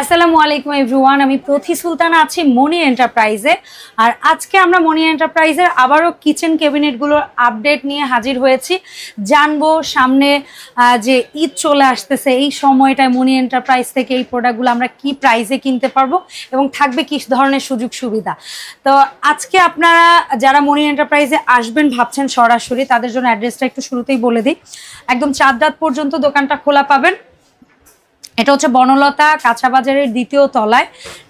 আসসালামু আলাইকুম এভরিওয়ান, আমি প্রতি সুলতানা আছি মনি এন্টারপ্রাইজে। আর আজকে আমরা মনি এন্টারপ্রাইজের আবারও কিচেন ক্যাবিনেটগুলোর আপডেট নিয়ে হাজির হয়েছি। জানবো সামনে যে ঈদ চলে আসতেছে, এই সময়টায় মনি এন্টারপ্রাইজ থেকে এই প্রোডাক্টগুলো আমরা কি প্রাইসে কিনতে পারবো এবং থাকবে কি ধরনের সুযোগ সুবিধা। তো আজকে আপনারা যারা মনি এন্টারপ্রাইজে আসবেন ভাবছেন সরাসরি, তাদের জন্য অ্যাড্রেসটা একটু শুরুতেই বলে দিই। একদম 4 রাত পর্যন্ত দোকানটা খোলা পাবেন। এটা হচ্ছে বনলতা কাঁচা বাজারের দ্বিতীয় তলায়,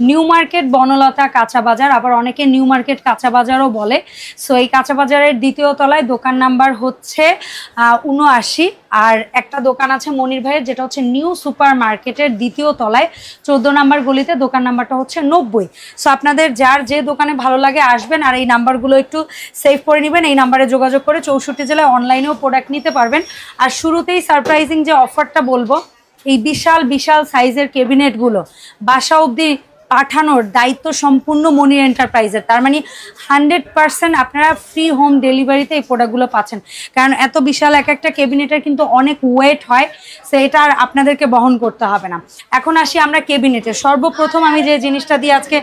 নিউ মার্কেট বনলতা কাঁচা বাজার, আবার অনেকে নিউ মার্কেট কাঁচা বাজারও বলে। সো এই কাঁচা বাজারের দ্বিতীয় তলায় দোকান নাম্বার হচ্ছে 79। আর একটা দোকান আছে মনির ভাইয়ের, যেটা হচ্ছে নিউ সুপার মার্কেটের দ্বিতীয় তলায় 14 নাম্বার গলিতে, দোকান নাম্বারটা হচ্ছে 90। সো আপনাদের যার যে দোকানে ভালো লাগে আসবেন, আর এই নাম্বারগুলো একটু সেভ করে নেবেন। এই নাম্বারে যোগাযোগ করে 64 জেলায় অনলাইনেও প্রোডাক্ট নিতে পারবেন। আর শুরুতেই সারপ্রাইজিং যে অফারটা বলবো, এই বিশাল বিশাল সাইজের ক্যাবিনেটগুলো বাসা অবধি পাঠানোর দায়িত্ব সম্পূর্ণ মনি এন্টারপ্রাইজের। তার মানে 100% আপনারা ফ্রি হোম ডেলিভারিতে এই প্রোডাক্টগুলো পাচ্ছেন। কারণ এত বিশাল এক একটা ক্যাবিনেটের কিন্তু অনেক ওয়েট হয়, সেটা আর আপনাদেরকে বহন করতে হবে না। এখন আসি আমরা ক্যাবিনেটে। সর্বপ্রথম আমি যে জিনিসটা দিয়ে আজকে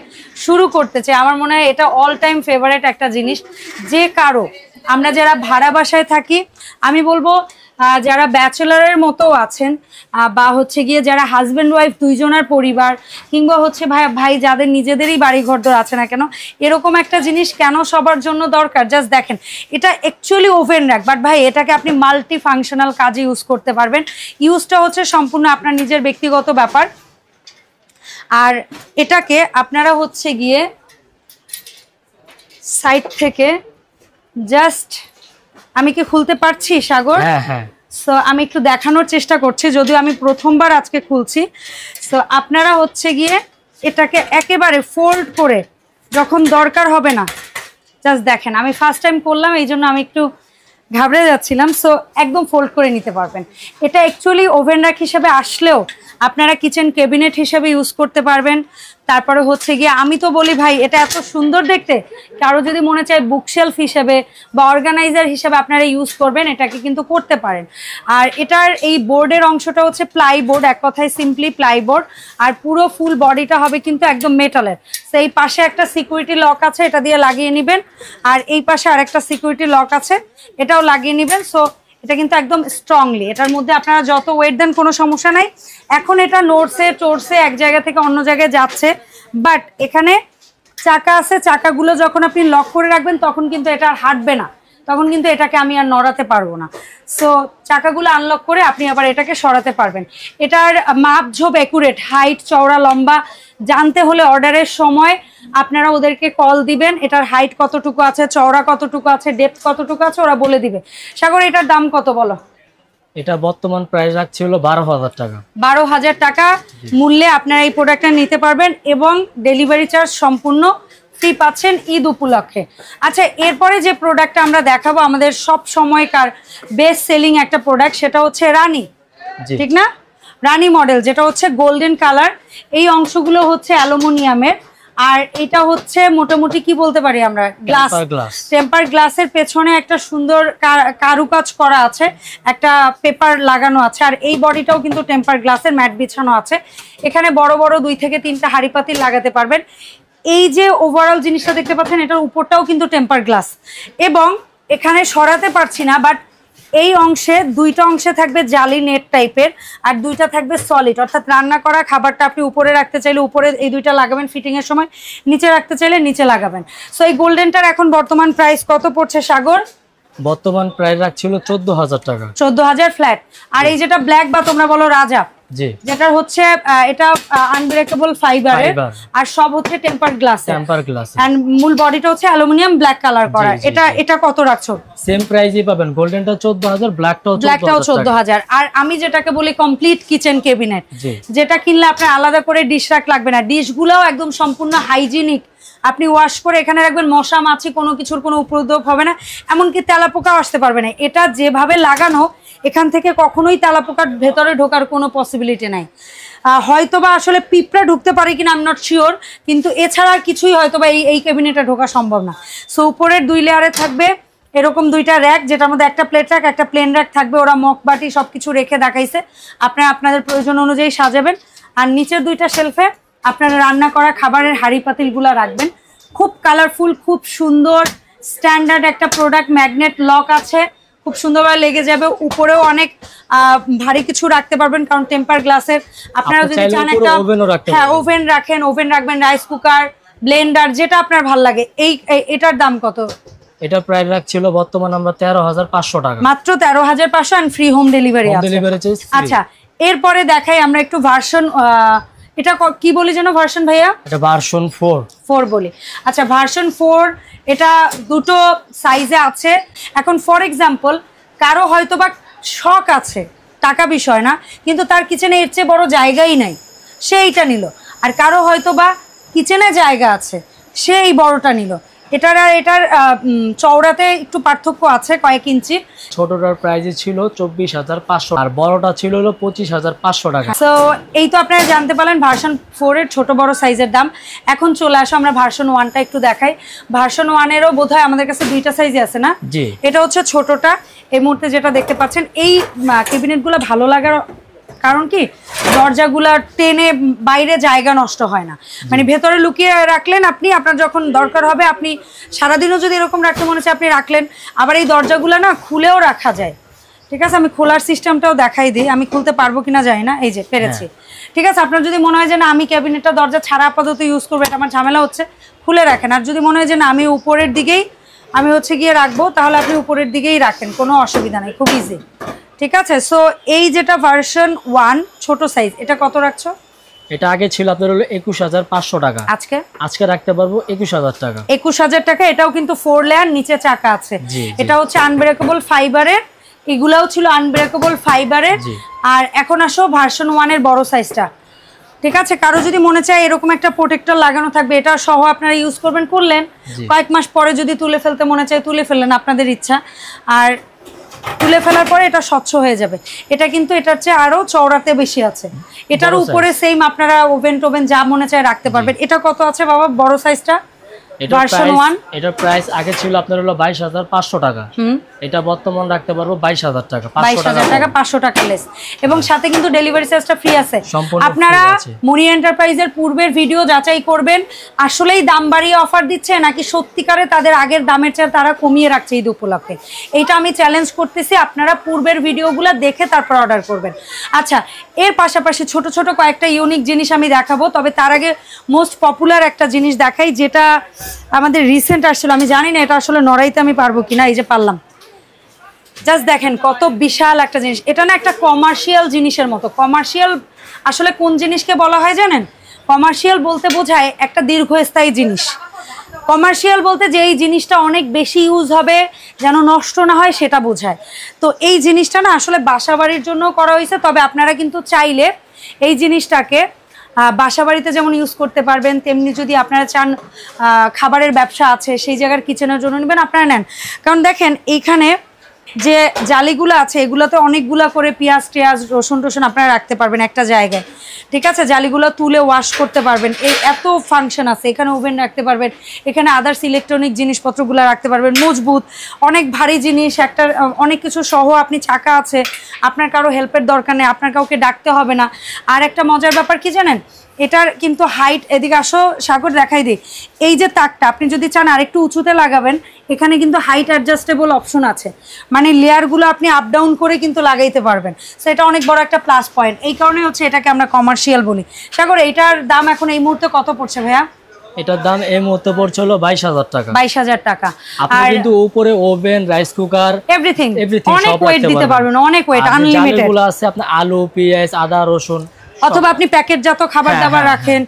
শুরু করতে চাই, আমার মনে হয় এটা অল টাইম ফেভারিট একটা জিনিস। যে কারো আমরা যারা ভাড়া বাসায় থাকি, আমি বলবো যারা ব্যাচেলারের মতো আছেন, বা হচ্ছে গিয়ে যারা হাজব্যান্ড ওয়াইফ দুইজনের পরিবার, কিংবা হচ্ছে ভাই যাদের নিজেদেরই বাড়ি ঘরদোর আছে না কেন, এরকম একটা জিনিস কেন সবার জন্য দরকার। জাস্ট দেখেন, এটা অ্যাকচুয়ালি ওভেন র্যাক, বাট ভাই এটাকে আপনি মাল্টি ফাংশনাল কাজে ইউজ করতে পারবেন। ইউজটা হচ্ছে সম্পূর্ণ আপনার নিজের ব্যক্তিগত ব্যাপার। আর এটাকে আপনারা হচ্ছে গিয়ে সাইড থেকে জাস্ট, আমি কি খুলতে পারছি সাগর? হ্যাঁ। সো আমি একটু দেখানোর চেষ্টা করছি, যদিও আমি প্রথমবার আজকে খুলছি। সো আপনারা হচ্ছে গিয়ে এটাকে একেবারে ফোল্ড করে যখন দরকার হবে না, জাস্ট দেখেন, আমি ফার্স্ট টাইম করলাম এই জন্য আমি একটু ঘাবড়ে যাচ্ছিলাম। সো একদম ফোল্ড করে নিতে পারবেন। এটা অ্যাকচুয়ালি ওভেন র্যাক হিসেবে আসলেও আপনারা কিচেন ক্যাবিনেট হিসেবে ইউজ করতে পারবেন। তারপরে হচ্ছে গিয়ে আমি তো বলি ভাই এটা এত সুন্দর দেখতে, কারো যদি মনে চায় বুকশেলফ হিসেবে বা অর্গানাইজার হিসেবে আপনারা ইউজ করবেন, এটাকে কিন্তু করতে পারেন। আর এটার এই বোর্ডের অংশটা হচ্ছে প্লাই বোর্ড, এক কথায় সিম্পলি প্লাই বোর্ড। আর পুরো ফুল বডিটা হবে কিন্তু একদম মেটালের। সেই পাশে একটা সিকিউরিটি লক আছে, এটা দিয়ে লাগিয়ে নেবেন। আর এই পাশে আরেকটা সিকিউরিটি লক আছে, এটাও লাগিয়ে নেবেন। সো এটা কিন্তু একদম স্ট্রংলি, এটার মধ্যে আপনারা যত ওয়েট দেন কোনো সমস্যা নাই। এখন এটা নড়ছে চড়ছে, এক জায়গা থেকে অন্য জায়গায় যাচ্ছে, বাট এখানে চাকা আছে, চাকাগুলো যখন আপনি লক করে রাখবেন তখন কিন্তু এটা আর হাঁটবে না, তখন কিন্তু এটাকে আমি আর নড়াতে পারবো না। সো চাকাগুলো আনলক করে আপনি আবার এটাকে সরাতে পারবেন। এটার মাপ ঝোপ অ্যাকুরেট, হাইট চওড়া লম্বা জানতে হলে অর্ডারের সময় আপনারা ওদেরকে কল দিবেন, এটার হাইট কতটুকু আছে, চওড়া কতটুকু আছে, ডেপথ কতটুকু আছে, ওরা বলে দিবে। সাগর এটার দাম কত বলো? এটা বর্তমান প্রাইস রাখছি হলো 12,000 টাকা। 12,000 টাকা মূল্যে আপনারা এই প্রোডাক্টটা নিতে পারবেন এবং ডেলিভারি চার্জ সম্পূর্ণ ফ্রি পাচ্ছেন ঈদ উপলক্ষে। আচ্ছা, এরপরে যে প্রোডাক্টটা আমরা দেখাবো আমাদের সব সময়কার বেস্ট সেলিং একটা প্রোডাক্ট, সেটা হচ্ছে রানী, ঠিক না? রানী মডেল, যেটা হচ্ছে গোল্ডেন কালার। এই অংশগুলো হচ্ছে অ্যালুমিনিয়ামের, আর এটা হচ্ছে মোটামুটি কি বলতে পারি আমরা, গ্লাস, টেম্পার গ্লাসের পেছনে একটা সুন্দর কারুকাজ করা আছে, একটা পেপার লাগানো আছে। আর এই বডিটাও কিন্তু টেম্পার গ্লাসের, ম্যাট বিছানো আছে। এখানে বড় বড় 2 থেকে 3টা হাঁড়ি পাতিল লাগাতে পারবেন। এই যে ওভারঅল জিনিসটা দেখতে পাচ্ছেন, এটার উপরটাও কিন্তু টেম্পার গ্লাস। এবং এখানে সরাতে পারছি না, বাট এই অংশে 2টা অংশে থাকবে জালি নেট টাইপের, আর 2টা থাকবে সলিড, অর্থাৎ রান্না করা খাবারটা আপনি উপরে রাখতে চাইলে উপরে এই 2টা লাগাবেন ফিটিং এর সময়, নিচে রাখতে চাইলে নিচে লাগাবেন। সো এই গোল্ডেনটার এখন বর্তমান প্রাইস কত পড়ছে সাগর? বর্তমান প্রাইস রাখছিল 14,000 টাকা। 14,000 ফ্ল্যাট। আর এই যেটা ব্ল্যাক বা তোমরা বলো রাজা, যেটা হচ্ছে এটা আনব্রেকেবল ফাইবারের, আর সব হচ্ছে টেম্পার গ্লাস, এন্ড মূল বডিটা হচ্ছে অ্যালুমিনিয়াম ব্ল্যাক কালার করা। এটা কত রাখছো? সেম প্রাইসই পাবেন, গোল্ডেনটা 14,000, ব্ল্যাকটাও 14,000। আর আমি যেটাকে বলি কমপ্লিট কিচেন ক্যাবিনেট, যেটা কিনলে আপনার আলাদা করে ডিশ রাখ লাগবে না, ডিশগুলোও একদম সম্পূর্ণ হাইজিনিক, আপনি ওয়াশ করে এখানে রাখবেন, মশা মাছি কোনো কিছুর কোনো উপদ্রব হবে না, এমনকি তেলাপোকাও আসতে পারবে না। এটা যেভাবে লাগানো, এখান থেকে কখনোই তেলাপোকার ভেতরে ঢোকার কোনো পসিবিলিটি নাই। হয়তোবা আসলে পিঁপড়া ঢুকতে পারে কিনা আই এম নট শিওর, কিন্তু এছাড়া কিছুই হয়তোবা এই ক্যাবিনেটে ঢোকা সম্ভব না। সো উপরের 2 লেয়ারে থাকবে এরকম 2টা র‍্যাক, যেটার মধ্যে একটা প্লেট র‍্যাক, একটা প্লেন র‍্যাক থাকবে। ওরা মগ বাটি সবকিছু রেখে দেখাইছে, আপনারা আপনাদের প্রয়োজন অনুযায়ী সাজাবেন। আর নিচের দুইটা শেলফে আপনারা রান্না করা খাবারের হাঁড়ি পাতিলগুলো রাখবেন। খুব কালারফুল, খুব সুন্দর স্ট্যান্ডার্ড একটা প্রোডাক্ট। ম্যাগনেট লক আছে, খুব সুন্দরভাবে লেগে যাবে। উপরেও অনেক ভারী কিছু রাখতে পারবেন, কারণ টেম্পার গ্লাসের। আপনারা যদি চান একটা ওভেন রাখেন, ওভেন রাখবেন, রাইস কুকার, ব্লেন্ডার, যেটা আপনার ভালো লাগে। এটার দাম কত? এটা প্রাইস রাখছিল বর্তমান আমরা 13,500 টাকা, মাত্র 13,500 এন্ড ফ্রি হোম ডেলিভারি আছে। আচ্ছা, এরপরে দেখাই আমরা একটু ভার্সন। এটা কি বলি যেন ভার্সন ভাইয়া? এটা ভার্সন 4 বলি। আচ্ছা, ভার্সন 4 এটা দুটো সাইজে আছে। এখন ফর এক্সাম্পল কারো হয়তো বা শখ আছে, টাকা বিষয় না, কিন্তু তার কিচেনে এর চেয়ে বড় জায়গাই নাই, সে এইটা নিল। আর কারো হয়তো বা কিচেনে জায়গা আছে, সে এই বড়টা নিল। এটার আর এটার চওড়াতে একটু পার্থক্য আছে, কয়েক ইঞ্চি। ছোটটার প্রাইস ছিল 24,500 আর বড়টা ছিল হলো 25,500 টাকা। সো এই তো আপনারা জানতে পারলেন ভার্সন 4 এর ছোট বড় সাইজের দাম। এখন চলে আসো আমরা ভার্সন 1টা একটু দেখাই। ভার্সন 1 এরও বোধহয় আমাদের কাছে দুইটা সাইজে আছে না? জি। এটা হচ্ছে ছোটটা। এই মুহূর্তে যেটা দেখতে পাচ্ছেন, এই ক্যাবিনেটগুলো ভালো লাগার কারণ কি, দরজাগুলা টেনে বাইরে জায়গা নষ্ট হয় না, মানে ভেতরে লুকিয়ে রাখলেন আপনি, আপনার যখন দরকার হবে আপনি সারাদিনও যদি এরকম রাখতে মনে হচ্ছে আপনি রাখলেন। আবার এই দরজাগুলো না খুলেও রাখা যায়। ঠিক আছে, আমি খোলার সিস্টেমটাও দেখাই দিই, আমি খুলতে পারবো কিনা জানি না। এই যে পেরেছি। ঠিক আছে, আপনার যদি মনে হয় যে না আমি ক্যাবিনেটটা দরজা ছাড়া আপাতত ইউজ করবো, এটা আমার ঝামেলা হচ্ছে, খুলে রাখেন। আর যদি মনে হয় যে না আমি উপরের দিকেই আমি গিয়ে রাখবো, তাহলে আপনি উপরের দিকেই রাখেন, কোনো অসুবিধা নেই, খুব ইজি। ঠিক আছে, সো এই যেটা ভার্সন 1 ছোট সাইজ, এটা কত রাখছো? এটা আগে ছিল আপনার হলো 21,500 টাকা, আজকে রাখতে পারবো 21,000 টাকা। 21,000 টাকা। এটাও কিন্তু 4 লেয়ার, নিচে চাকা আছে। এটা হচ্ছে আনব্রেকেবল ফাইবারের, এগুলাও ছিল আনব্রেকেবল ফাইবারের। আর এখন আসো ভার্সন 1 এর বড় সাইজটা। ঠিক আছে, কারো যদি মনে চায় এরকম একটা প্রোটেক্টর লাগানো থাকবে, এটা সহ আপনারা ইউজ করলেন, কয়েক মাস পরে যদি তুলে ফেলতে মনে চায় তুলে ফেললেন, আপনাদের ইচ্ছা। আর তুলে ফেলার পরে এটা স্বচ্ছ হয়ে যাবে। এটা কিন্তু এটার চেয়ে আরো চওড়াতে বেশি আছে। এটার উপরে সেম আপনারা ওভেন টোভেন যা মনে চায় রাখতে পারবেন। এটা কত আছে বাবা বড় সাইজটা? ভার্সন 1 এটার প্রাইস আগে ছিল আপনার হলো 22,500 টাকা, এটা বর্তমান রাখতে পারবো 22,000 টাকা, 22,000 টাকা, 500 টাকা লেস। এবং সাথে কিন্তু ডেলিভারি চার্জটা ফ্রি আছে। আপনারা মনি এন্টারপ্রাইজের পূর্বের ভিডিও যাচাই করবেন, আসলেই দাম বাড়িয়ে অফার দিচ্ছে নাকি সত্যিকারে তাদের আগের দামের চেয়ে তারা কমিয়ে রাখছে ঈদ উপলক্ষে। এইটা আমি চ্যালেঞ্জ করতেছি, আপনারা পূর্বের ভিডিওগুলো দেখে তারপর অর্ডার করবেন। আচ্ছা, এর পাশাপাশি ছোট ছোট কয়েকটা ইউনিক জিনিস আমি দেখাবো, তবে তার আগে মোস্ট পপুলার একটা জিনিস দেখাই, যেটা আমাদের রিসেন্ট আসছিল। আমি জানি না এটা আসলে নড়াইতে আমি পারবো কিনা, এই যে পারলাম। জাস্ট দেখেন কত বিশাল একটা জিনিস। এটা না একটা কমার্শিয়াল জিনিসের মতো। কমার্শিয়াল আসলে কোন জিনিসকে বলা হয় জানেন? কমার্শিয়াল বলতে বোঝায় একটা দীর্ঘস্থায়ী জিনিস। কমার্শিয়াল বলতে যে এই জিনিসটা অনেক বেশি ইউজ হবে, যেন নষ্ট না হয়, সেটা বোঝায়। তো এই জিনিসটা না আসলে বাসাবাড়ির জন্য করা হয়েছে, তবে আপনারা কিন্তু চাইলে এই জিনিসটাকে বাসাবাড়িতে যেমন ইউজ করতে পারবেন, তেমনি যদি আপনারা চান খাবারের ব্যবসা আছে সেই জায়গার কিচেনের জন্য নেবেন, আপনারা নেন। কারণ দেখেন এইখানে যে জালিগুলো আছে, এগুলোতে অনেকগুলা করে পেঁয়াজ টেয়াজ রসুন টসুন আপনারা রাখতে পারবেন একটা জায়গায়। ঠিক আছে, জালিগুলো তুলে ওয়াশ করতে পারবেন, এই এত ফাংশন আছে। এখানে ওভেন রাখতে পারবেন, এখানে আদার্স ইলেকট্রনিক জিনিসপত্রগুলো রাখতে পারবেন, মজবুত অনেক ভারী জিনিস একটা অনেক কিছু সহ। আপনি চাকা আছে, আপনার কারো হেল্পের দরকার নেই, আপনার কাউকে ডাকতে হবে না। আর একটা মজার ব্যাপার কি জানেন, এটার কিন্তু হাইট, এদিকে আসো সাগর দেখাই দিই, এই যে তাকটা আপনি যদি চান আরেকটু উঁচুতে লাগাবেন, এখানে কিন্তু হাইট অ্যাডজাস্টেবল অপশন আছে, মানে লেয়ারগুলো আপনি আপ ডাউন করে কিন্তু লাগাইতে পারবেন। সো এটা অনেক বড় একটা প্লাস পয়েন্ট, এই কারণে হচ্ছে এটাকে আমরা কমার্শিয়াল বলি। সাগর, এইটার দাম এখন এই মুহূর্তে কত পড়ছে ভাইয়া? এটার দাম এই মুহূর্তে পড়ছে হলো 22,000 টাকা। 22,000 টাকা। আপনি কিন্তু উপরে ওভেন, রাইস কুকার, এভরিথিং অনেক ওয়েট দিতে পারবেন, অনেক ওয়েট, আনলিমিটেড। যেগুলো আছে আপনি আলু, পেঁয়াজ, আদা, রসুন, অথবা আপনি প্যাকেটজাত খাবার দাবার রাখেন,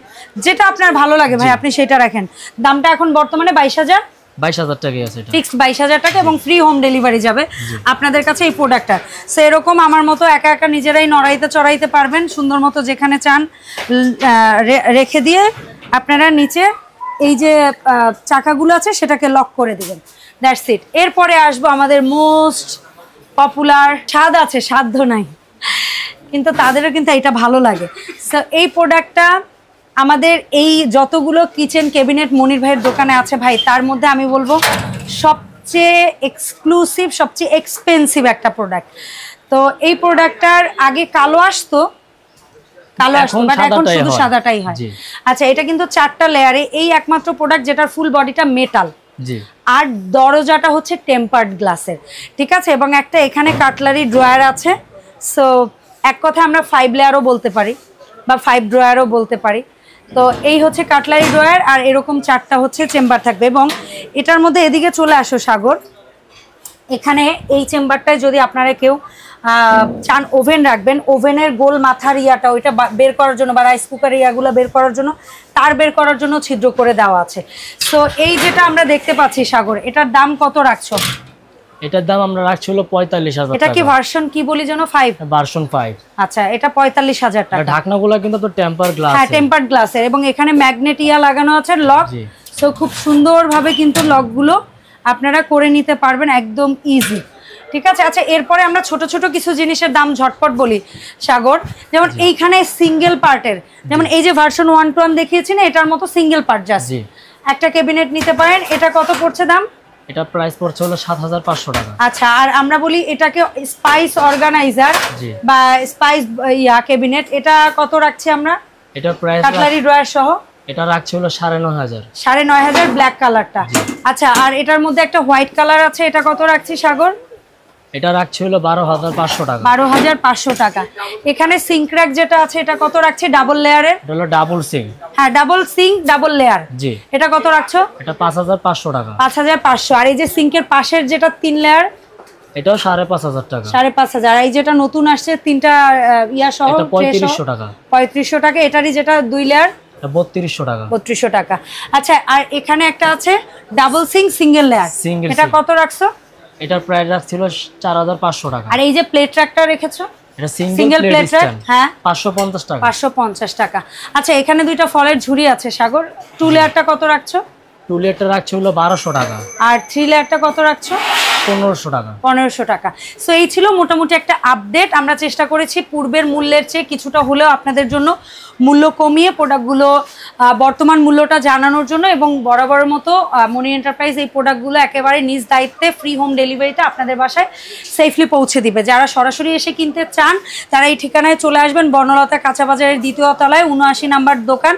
যেটা আপনার ভালো লাগে ভাই আপনি সেটা রাখেন। দামটা এখন বর্তমানে 22,000 টাকাই আছে, এটা ফিক্সড 22,000 টাকা, এবং ফ্রি হোম ডেলিভারি যাবে আপনাদের কাছে এই প্রোডাক্টটা। সো এরকম আমার মতো একা একা নিজেরাই নড়াইতে চড়াইতে পারবেন, সুন্দর মতো যেখানে চান রেখে দিয়ে আপনারা নিচে এই যে চাকাগুলো আছে সেটাকে লক করে দিবেন, দ্যাটস ইট। এরপরে আসবো আমাদের মোস্ট পপুলার, স্বাদ আছে সাধ্য নাই, কিন্তু তাদেরও কিন্তু এটা ভালো লাগে। সো এই প্রোডাক্টটা আমাদের এই যতগুলো কিচেন ক্যাবিনেট মনির ভাইয়ের দোকানে আছে ভাই, তার মধ্যে আমি বলবো সবচেয়ে এক্সক্লুসিভ, সবচেয়ে এক্সপেন্সিভ একটা প্রোডাক্ট। তো এই প্রোডাক্টটার আগে কালো আসতো, কালো আসতো, বাট এখন শুধু সাদাটাই হয়। আচ্ছা, এটা কিন্তু 4টা লেয়ারে, এই একমাত্র প্রোডাক্ট যেটার ফুল বডিটা মেটাল, জি, আর দরজাটা হচ্ছে টেম্পার্ড গ্লাসের, ঠিক আছে। এবং একটা এখানে কাটলারি ড্রয়ার আছে। সো এক কথা আমরা 5 লেয়ারও বলতে পারি বা 5 ড্রয়ারও বলতে পারি। তো এই হচ্ছে কাটলারি ড্রয়ার, আর এরকম 4টা হচ্ছে চেম্বার থাকবে। এবং এটার মধ্যে এদিকে চলে আসো সাগর, এখানে এই চেম্বারটায় যদি আপনারা কেউ চান ওভেন রাখবেন, ওভেনের গোল মাথার ইয়াটা ওইটা বের করার জন্য বা রাইস কুকার ইয়াগুলো বের করার জন্য, তার বের করার জন্য ছিদ্র করে দেওয়া আছে। সো এই যেটা আমরা দেখতে পাচ্ছি সাগর, এটার দাম কত রাখছো? এটার দাম আমরা রাখছি হলো 45,000 টাকা। এটা কি ভার্সন কি বলি যেন 5? ভার্সন 5। আচ্ছা, এটা 45,000 টাকা। ঢাকনাগুলো কিন্তু তো টেম্পার গ্লাস, হ্যাঁ টেম্পারড গ্লাসের, এবং এখানে ম্যাগনেট ইয়া লাগানো আছে লক। সো খুব সুন্দরভাবে কিন্তু লকগুলো আপনারা করে নিতে পারবেন, একদম ইজি, ঠিক আছে। আচ্ছা, এরপরে আমরা ছোট ছোট কিছু জিনিসের দাম ঝটপট বলি সাগর। যেমন এইখানে সিঙ্গেল পার্টের, যেমন এই যে ভার্সন 1 দেখিয়েছি না, এটার মতো সিঙ্গেল পার্ট জাস্ট একটা ক্যাবিনেট নিতে পারেন। এটা কত পড়ছে দাম? এটা প্রাইস পড়ছে হলো 7,500 টাকা। আচ্ছা, আর আমরা বলি এটাকে স্পাইস অর্গানাইজার বা স্পাইস ইয়া ক্যাবিনেট, এটা কত রাখছি আমরা? এটা প্রাইস কাটলারি ড্রয়ার সহ এটা রাখছি হলো 9,500। 9,500 ব্ল্যাক কালারটা। আচ্ছা, আর এটার মধ্যে একটা হোয়াইট কালার আছে, এটা কত রাখছি সাগর? এটা রাখছি হলো 12,500 টাকা। 12,500 টাকা। এখানে সিঙ্ক র‍্যাক যেটা আছে, এটা কত রাখছি? ডাবল লেয়ারের, এটা হলো ডাবল সিঙ্ক। হ্যাঁ, ডাবল সিঙ্ক ডাবল লেয়ার। জি, এটা কত রাখছো? এটা 5,500 টাকা। 5,500। আর এই যে সিঙ্কের পাশের যেটা 3 লেয়ার, এটাও 5,500 টাকা। 5,500। এই যেটা নতুন আসছে 3টা ইয়া সহ, এটা 3500 টাকা। 3500 টাকা। এটারই যেটা 2 লেয়ার, 3200 টাকা। 3200 টাকা। আচ্ছা, আর এখানে একটা আছে ডাবল সিঙ্ক সিঙ্গেল লেয়ার, এটা কত রাখছো? এটার প্রাইস রাখছিল 4,500 টাকা। আর এই যে প্লেট ট্র্যাকটা রেখেছো, এটা সিঙ্গেল প্লেট স্ট্যান্ড, হ্যাঁ 550 টাকা। 550 টাকা। আচ্ছা, এখানে দুইটা ফলের ঝুড়ি আছে সাগর, 2 লেয়ারটা কত রাখছো? 2 লেয়ারটা রাখছি হলো 1200 টাকা। আর 3 লেয়ারটা কত রাখছো? 1500 টাকা। 1500 টাকা। সো এই ছিল মোটামুটি একটা আপডেট। আমরা চেষ্টা করেছি পূর্বের মূল্যের চেয়ে কিছুটা হলেও আপনাদের জন্য মূল্য কমিয়ে প্রোডাক্টগুলো বর্তমান মূল্যটা জানানোর জন্য, এবং বরাবরের মতো মনি এন্টারপ্রাইজ এই প্রোডাক্টগুলো একেবারে নিজ দায়িত্বে ফ্রি হোম ডেলিভারিতে আপনাদের বাসায় সেফলি পৌঁছে দিবে। যারা সরাসরি এসে কিনতে চান তারা এই ঠিকানায় চলে আসবেন, বর্ণলতা কাঁচা বাজারের 2য় তলায় 79 নাম্বার দোকান।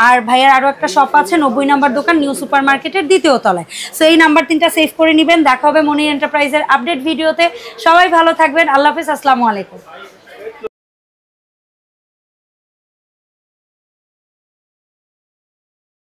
আর ভাইয়ের আরও একটা শপ আছে 90 নাম্বার দোকান, নিউ সুপার মার্কেটের 2য় তলায়। সো এই নাম্বার 3টা সেভ করে নেবেন। দেখা হবে মনি এন্টারপ্রাইজের আপডেট ভিডিওতে। সবাই ভালো থাকবেন। আল্লাহ হাফেজ, আসসালামু আলাইকুম।